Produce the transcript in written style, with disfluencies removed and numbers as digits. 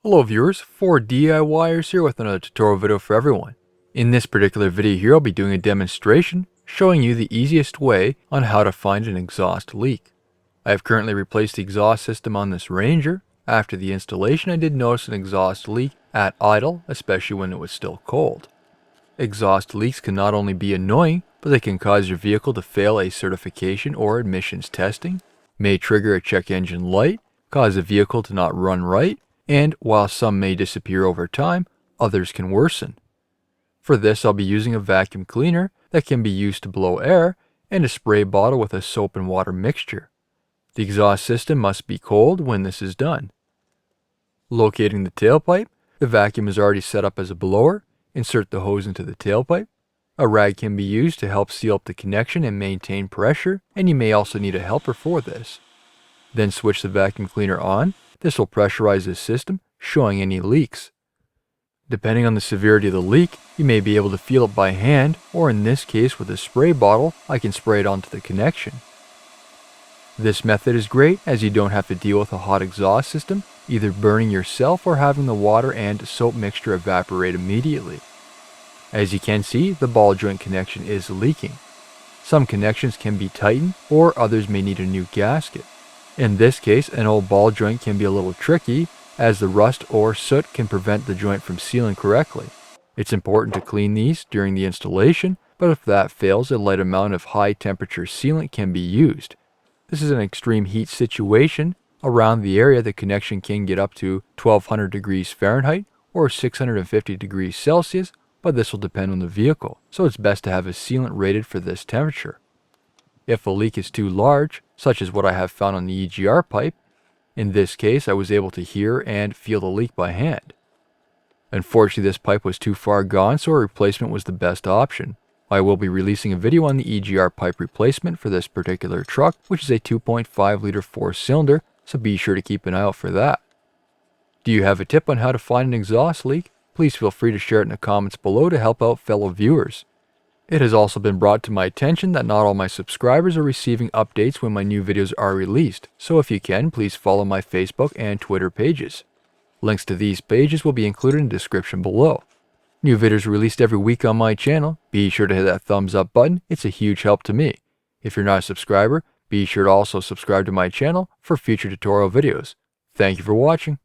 Hello viewers, 4DIYers here with another tutorial video for everyone. In this particular video here I'll be doing a demonstration showing you the easiest way on how to find an exhaust leak. I have currently replaced the exhaust system on this Ranger. After the installation I did notice an exhaust leak at idle, especially when it was still cold. Exhaust leaks can not only be annoying, but they can cause your vehicle to fail a certification or emissions testing, may trigger a check engine light, cause a vehicle to not run right, and while some may disappear over time, others can worsen. For this I'll be using a vacuum cleaner that can be used to blow air and a spray bottle with a soap and water mixture. The exhaust system must be cold when this is done. Locating the tailpipe, the vacuum is already set up as a blower. Insert the hose into the tailpipe. A rag can be used to help seal up the connection and maintain pressure, and you may also need a helper for this. Then switch the vacuum cleaner on. This will pressurize the system, showing any leaks. Depending on the severity of the leak, you may be able to feel it by hand, or in this case with a spray bottle, I can spray it onto the connection. This method is great as you don't have to deal with a hot exhaust system, either burning yourself or having the water and soap mixture evaporate immediately. As you can see, the ball joint connection is leaking. Some connections can be tightened, or others may need a new gasket. In this case, an old ball joint can be a little tricky, as the rust or soot can prevent the joint from sealing correctly. It's important to clean these during the installation, but if that fails, a light amount of high temperature sealant can be used. This is an extreme heat situation. Around the area, the connection can get up to 1200 degrees Fahrenheit or 650 degrees Celsius, but this will depend on the vehicle, so it's best to have a sealant rated for this temperature. If a leak is too large, such as what I have found on the EGR pipe, in this case I was able to hear and feel the leak by hand. Unfortunately, this pipe was too far gone, so a replacement was the best option. I will be releasing a video on the EGR pipe replacement for this particular truck, which is a 2.5 liter 4-cylinder, so be sure to keep an eye out for that. Do you have a tip on how to find an exhaust leak? Please feel free to share it in the comments below to help out fellow viewers. It has also been brought to my attention that not all my subscribers are receiving updates when my new videos are released, so if you can, please follow my Facebook and Twitter pages. Links to these pages will be included in the description below. New videos are released every week on my channel. Be sure to hit that thumbs up button, it's a huge help to me. If you're not a subscriber, be sure to also subscribe to my channel for future tutorial videos. Thank you for watching.